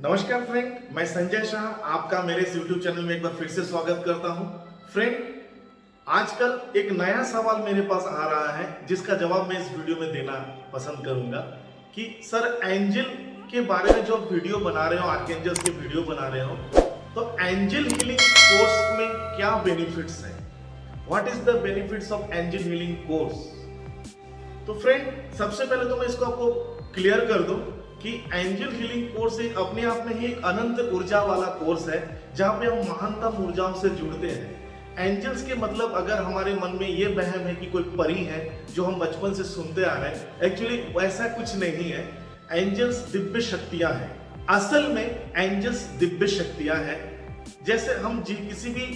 नमस्कार फ्रेंड, मैं संजय शाह आपका मेरे इस YouTube चैनल में एक बार फिर से स्वागत करता हूं। फ्रेंड, आजकल एक नया सवाल मेरे पास आ रहा है जिसका जवाब मैं इस वीडियो में देना पसंद करूंगा कि सर एंजल के बारे में जो वीडियो बना रहे हो, आर्कएंजल्स के वीडियो बना रहे हो, तो एंजल हीलिंग कोर्स में क्या बेनिफिट्स है? What is the benefits of angel healing course? तो फ्रेंड, सबसे पहले तो मैं इसको आपको क्लियर कर दूं कि एंजल हीलिंग कोर्स एक अपने आप में ही एक अनंत ऊर्जा वाला कोर्स है जहां पे हम महानतम ऊर्जाओं से जुड़ते हैं। एंजल्स के मतलब, अगर हमारे मन में ये वहम है कि कोई परी है जो हम बचपन से सुनते आ रहे हैं, एक्चुअली वैसा कुछ नहीं है। एंजल्स दिव्य शक्तियां हैं। असल में एंजल्स दिव्य शक्तियां हैं। जैसे हम किसी भी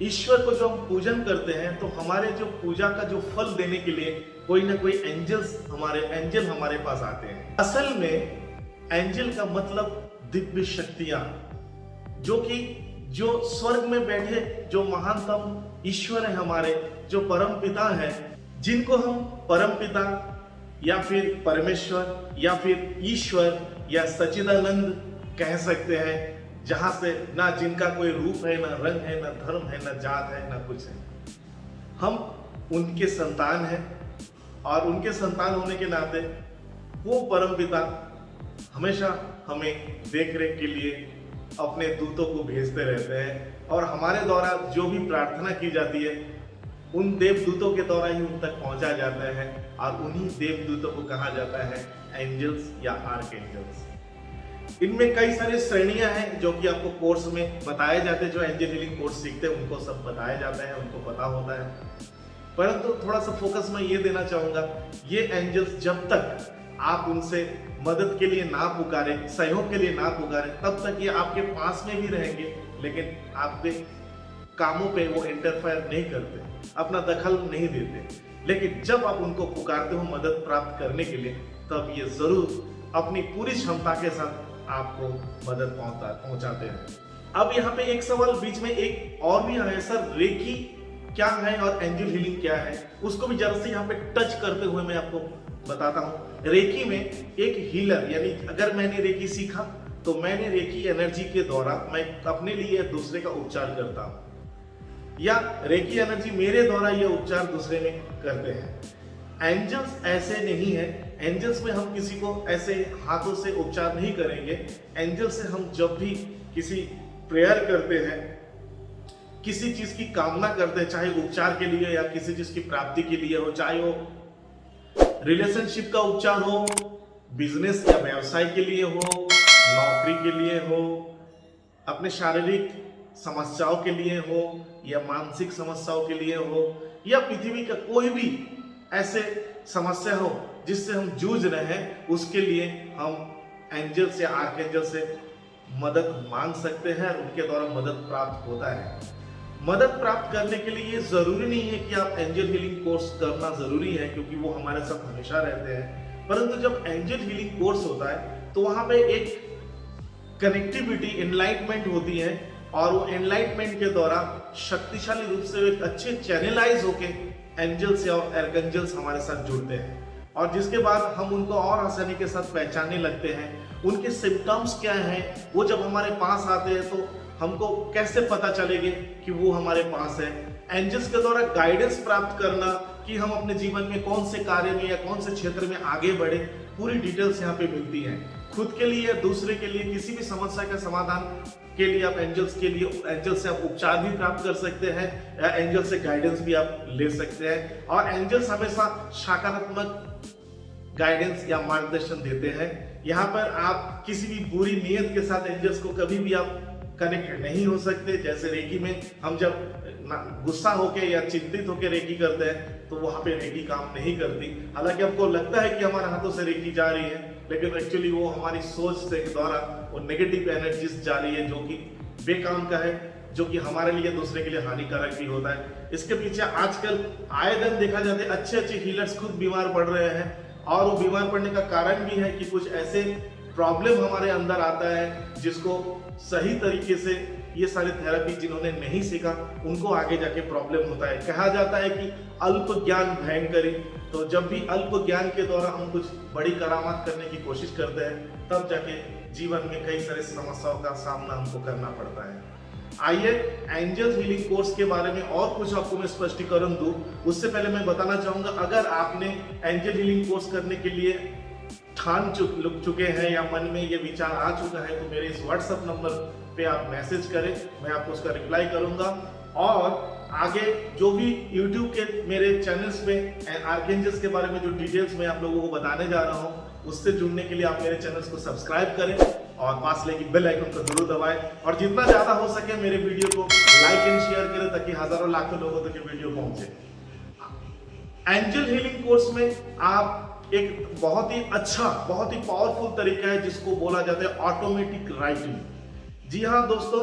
ईश्वर को जो हम पूजन करते हैं, तो हमारे जो पूजा का जो फल देने के लिए कोई ना कोई एंजल हमारे पास आते हैं। असल में एंजल का मतलब दिव्य शक्तियां, जो स्वर्ग में बैठे जो महानतम ईश्वर है, हमारे जो परम पिता है, जिनको हम परम पिता या फिर परमेश्वर या फिर ईश्वर या सच्चिदानंद कह सकते हैं, जहां से ना जिनका कोई रूप है, ना रंग है, ना धर्म है, ना जात है, ना कुछ है। हम उनके संतान हैं और उनके संतान होने के नाते वो परमपिता हमेशा हमें देख रेख के लिए अपने दूतों को भेजते रहते हैं और हमारे द्वारा जो भी प्रार्थना की जाती है उन देवदूतों के द्वारा ही उन तक पहुंचा जाता है और उन्हीं देवदूतों को कहा जाता है एंजल्स या आर्कएंजल्स। इनमें कई सारी श्रेणियां हैं जो कि आपको कोर्स में बताए जाते हैं। जो एंजल हीलिंग कोर्स सीखते हैं उनको सब बताया जाता है, उनको पता होता है। परंतु थोड़ा सा फोकस मैं ये देना चाहूंगा, ये एंजल्स जब तक आप उनसे मदद के लिए ना पुकारे, सहयोग के लिए ना पुकारे, तब तक ये आपके पास में भी रहेंगे, लेकिन आपके कामों पे वो इंटरफेयर नहीं करते, अपना दखल नहीं देते। लेकिन जब आप उनको पुकारते हो मदद प्राप्त करने के लिए, तब ये जरूर अपनी पूरी क्षमता के साथ आपको मदद पहुंचाते हैं। अब यहाँ पे एक सवाल बीच में एक और भी आया, सर रेकी क्या है और एंजल हीलिंग क्या है? उसको भी जरा से यहाँ पे टच करते हुए मैं आपको बताता हूँ। रेकी में एक हीलर, यानी अगर मैंने रेकी सीखा तो मैंने रेकी एनर्जी के द्वारा मैं अपने लिए दूसरे का उपचार करता हूँ, या रेकी एनर्जी मेरे द्वारा ये उपचार दूसरे में करते हैं। एंजल्स ऐसे नहीं है। एंजल्स में हम किसी को ऐसे हाथों से उपचार नहीं करेंगे। एंजल से हम जब भी किसी प्रेयर करते हैं, किसी चीज की कामना करते हैं, चाहे उपचार के लिए या किसी चीज की प्राप्ति के लिए हो, चाहे वो रिलेशनशिप का उपचार हो, बिजनेस या व्यवसाय के लिए हो, नौकरी के लिए हो, अपने शारीरिक समस्याओं के लिए हो, या मानसिक समस्याओं के लिए हो, या पृथ्वी का कोई भी ऐसे समस्या हो जिससे हम जूझ रहे हैं, उसके लिए हम एंजल से, आर्कएंजल से मदद मांग सकते हैं और उनके द्वारा मदद प्राप्त होता है। मदद प्राप्त करने के लिए ये जरूरी नहीं है कि आप एंजल हीलिंग कोर्स करना जरूरी है, क्योंकि वो हमारे साथ हमेशा रहते हैं। परंतु जब एंजल हीलिंग कोर्स होता है तो वहां पे एक कनेक्टिविटी, एनलाइटमेंट होती है, और वो एनलाइटमेंट के द्वारा शक्तिशाली रूप से एक अच्छे चैनलाइज होके एंजल्स और आर्कएंजल्स हमारे साथ जुड़ते हैं, और जिसके बाद हम उनको और आसानी के साथ पहचानने लगते हैं। उनके सिम्टम्स क्या हैं, वो जब हमारे पास आते हैं तो हमको कैसे पता चलेगा कि वो हमारे पास है। एंजल्स के द्वारा गाइडेंस प्राप्त करना कि हम अपने जीवन में कौन से कार्य में या कौन से क्षेत्र में आगे बढ़े, पूरी डिटेल्स यहाँ पे मिलती हैं। खुद के लिए, दूसरे के लिए, किसी भी समस्या का समाधान के लिए आप एंजल्स से आप उपचार भी प्राप्त कर सकते हैं, या एंजल से गाइडेंस भी आप ले सकते हैं। और एंजल्स हमेशा सकारात्मक गाइडेंस या मार्गदर्शन देते हैं। यहाँ पर आप किसी भी बुरी नीयत के साथ एंजल्स को कभी भी आप कनेक्ट नहीं हो सकते। जैसे रेकी में हम जब गुस्सा होके या चिंतित होके रेकी करते हैं तो वहां पे रेकी काम नहीं करती। हालांकि हमको लगता है कि हमारे हाथों से रेकी जा रही है, लेकिन एक्चुअली वो हमारी सोच से द्वारा वो नेगेटिव एनर्जीज जा रही है, जो कि बेकाम का है, जो कि हमारे लिए, दूसरे के लिए हानिकारक भी होता है। इसके पीछे आजकल आए दिन देखा जाता है अच्छे हीलर्स खुद बीमार पड़ रहे हैं, और वो बीमार पड़ने का कारण भी है कि कुछ ऐसे प्रॉब्लम हमारे अंदर आता है जिसको सही तरीके से ये सारी थेरेपी जिन्होंने नहीं सीखा उनको आगे जाके प्रॉब्लम होता है। कहा जाता है कि अल्प ज्ञान भयंकरी। तो जब भी अल्प ज्ञान के द्वारा हम कुछ बड़ी करामात करने की कोशिश करते हैं, तब जाके जीवन में कई सारे समस्याओं का सामना हमको करना पड़ता है। आइए एंजल्स हीलिंग कोर्स के बारे में और कुछ आपको मैं स्पष्टीकरण दूं। उससे पहले मैं बताना चाहूंगा, अगर आपने एंजल हीलिंग कोर्स करने के लिए ठान चुके हैं या मन में ये विचार आ चुका है, तो मेरे इस व्हाट्सएप नंबर पे आप मैसेज करें, मैं आपको उसका रिप्लाई करूंगा। और आगे जो भी यूट्यूब के मेरे चैनल्स में आर्कएंजल्स के बारे में जो डिटेल्स मैं आप लोगों को बताने जा रहा हूं, उससे जुड़ने के लिए आप मेरे चैनल्स को सब्सक्राइब करें और पास लगी बेल आइकन को जरूर दबाएं, और जितना ज्यादा हो सके मेरे वीडियो को लाइक एंड शेयर करें ताकि हजारों लाखों लोगों तक ये वीडियो पहुंचे। एंजल हीलिंग कोर्स में आप एक बहुत ही अच्छा, बहुत ही पावरफुल तरीका है जिसको बोला जाता है ऑटोमेटिक राइटिंग। जी हाँ दोस्तों,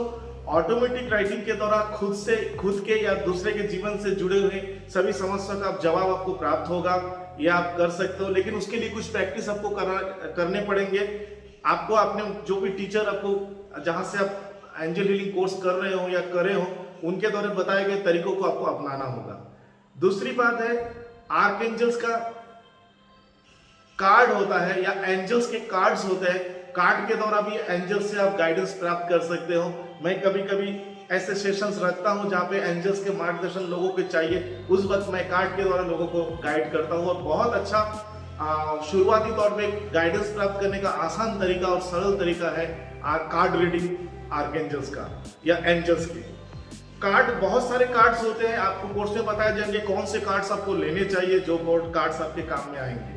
ऑटोमेटिक राइटिंग के द्वारा खुद के या दूसरे के जीवन से जुड़े हुए सभी समस्या का जवाब आपको प्राप्त होगा। ये आप कर सकते हो, लेकिन उसके लिए कुछ प्रैक्टिस आपको करने पड़ेंगे। आपको अपने जो भी टीचर आपको जहां से आप एंजल हीलिंग कोर्स कर रहे हो या करे हो, उनके द्वारा बताए गए तरीकों को आपको अपनाना होगा। दूसरी बात है, आर्कएंजल्स का कार्ड होता है या एंजल्स के कार्ड्स होते हैं। कार्ड के द्वारा भी एंजल्स से आप गाइडेंस प्राप्त कर सकते हो। मैं कभी कभी ऐसे सेशंस रखता हूं जहां पे एंजल्स के मार्गदर्शन लोगों को चाहिए, उस वक्त मैं कार्ड के द्वारा लोगों को गाइड करता हूं। और बहुत अच्छा शुरुआती तौर पे गाइडेंस प्राप्त करने का आसान तरीका और सरल तरीका है कार्ड रीडिंग आर्कएंजल्स का या एंजल्स के। कार्ड, बहुत सारे कार्ड्स होते हैं, आपको कोर्स में बताया जाएंगे कौन से कार्ड्स आपको लेने चाहिए, जो कार्ड्स आपके काम में आएंगे।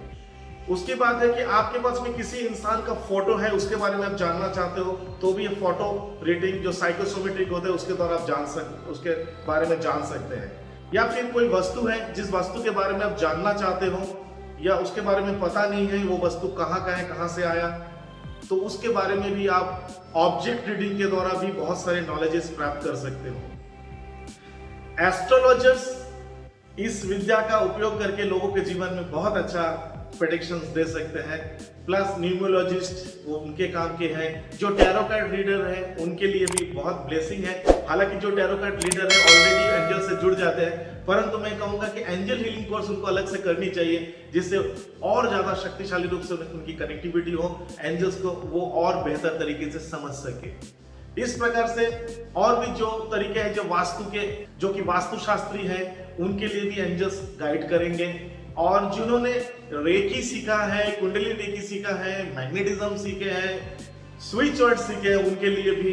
उसकी बात है कि आपके पास में किसी इंसान का फोटो है, उसके बारे में आप जानना चाहते हो, तो भी ये फोटो रीडिंग जो साइकोसोमेट्रिक होते हैं उसके द्वारा आप उसके बारे में जान सकते हैं। या फिर कोई वस्तु है, जिस वस्तु के बारे में आप जानना चाहते हो या उसके बारे में पता नहीं है वो वस्तु कहाँ का है, कहाँ से आया, तो उसके बारे में भी आप ऑब्जेक्ट रीडिंग के द्वारा भी बहुत सारे नॉलेजेस प्राप्त कर सकते हो। एस्ट्रोलॉजर्स इस विद्या का उपयोग करके लोगों के जीवन में बहुत अच्छा प्रेडिक्शंस दे सकते हैं। प्लस न्यूमरोलॉजिस्ट, वो उनके काम के हैं। जो टैरो कार्ड रीडर है उनके लिए भी बहुत ब्लेसिंग है। हालांकि जो टैरो कार्ड रीडर है ऑलरेडी एंजल से जुड़ जाते हैं, परंतु मैं कहूंगा कि एंजल हीलिंग कोर्स उनको अलग से करनी चाहिए, जिससे और ज्यादा शक्तिशाली रूप से उनकी कनेक्टिविटी हो, एंजल्स को वो और बेहतर तरीके से समझ सके। इस प्रकार से और भी जो तरीके हैं, जो वास्तु के, जो कि वास्तुशास्त्री हैं, उनके लिए भी एंजल्स गाइड करेंगे। और जिन्होंने रेकी सीखा है, कुंडली रेकी सीखा है, मैग्नेटिज्म सीखे हैं, स्विच वर्ड सीखे हैं, उनके लिए भी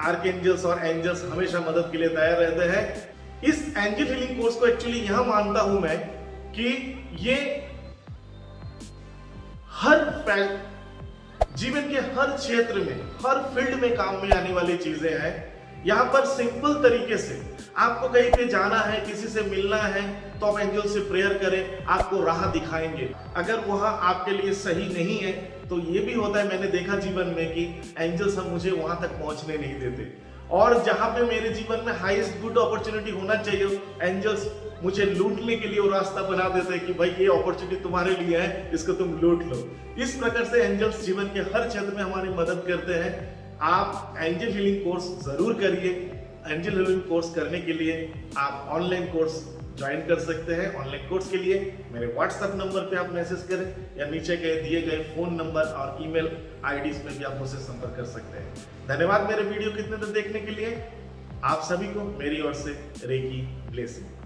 आर्कएंजल्स और एंजल्स हमेशा मदद के लिए तैयार रहते हैं। इस एंजल हीलिंग कोर्स को एक्चुअली यह मानता हूं मैं कि ये जीवन के हर क्षेत्र में, हर फील्ड में काम में आने वाली चीजें हैं। यहाँ पर सिंपल तरीके से आपको कहीं पे जाना है, किसी से मिलना है, तो आप एंजल से प्रेयर करें, आपको राह दिखाएंगे। अगर वहां आपके लिए सही नहीं है तो ये भी होता है, मैंने देखा जीवन में कि एंजल्स हम मुझे वहां तक पहुंचने नहीं देते। और जहां पे मेरे जीवन में हाईएस्ट गुड अपॉर्चुनिटी होना चाहिए, एंजल्स मुझे लूटने के लिए वो रास्ता बना देते हैं कि भाई ये अपॉर्चुनिटी तुम्हारे लिए है, इसको तुम लूट लो। इस प्रकार से एंजल्स जीवन के हर क्षेत्र में हमारी मदद करते हैं। आप एंजल हीलिंग कोर्स जरूर करिए। एंजल हीलिंग कोर्स करने के लिए आप ऑनलाइन कोर्स ज्वाइन कर सकते हैं। ऑनलाइन कोर्स के लिए मेरे व्हाट्सएप नंबर पे आप मैसेज करें या नीचे के दिए गए फोन नंबर और ईमेल आईडीज में भी आप मुझसे संपर्क कर सकते हैं। धन्यवाद मेरे वीडियो को इतने तक देखने के लिए। आप सभी को मेरी ओर से रेकी ब्लेसिंग।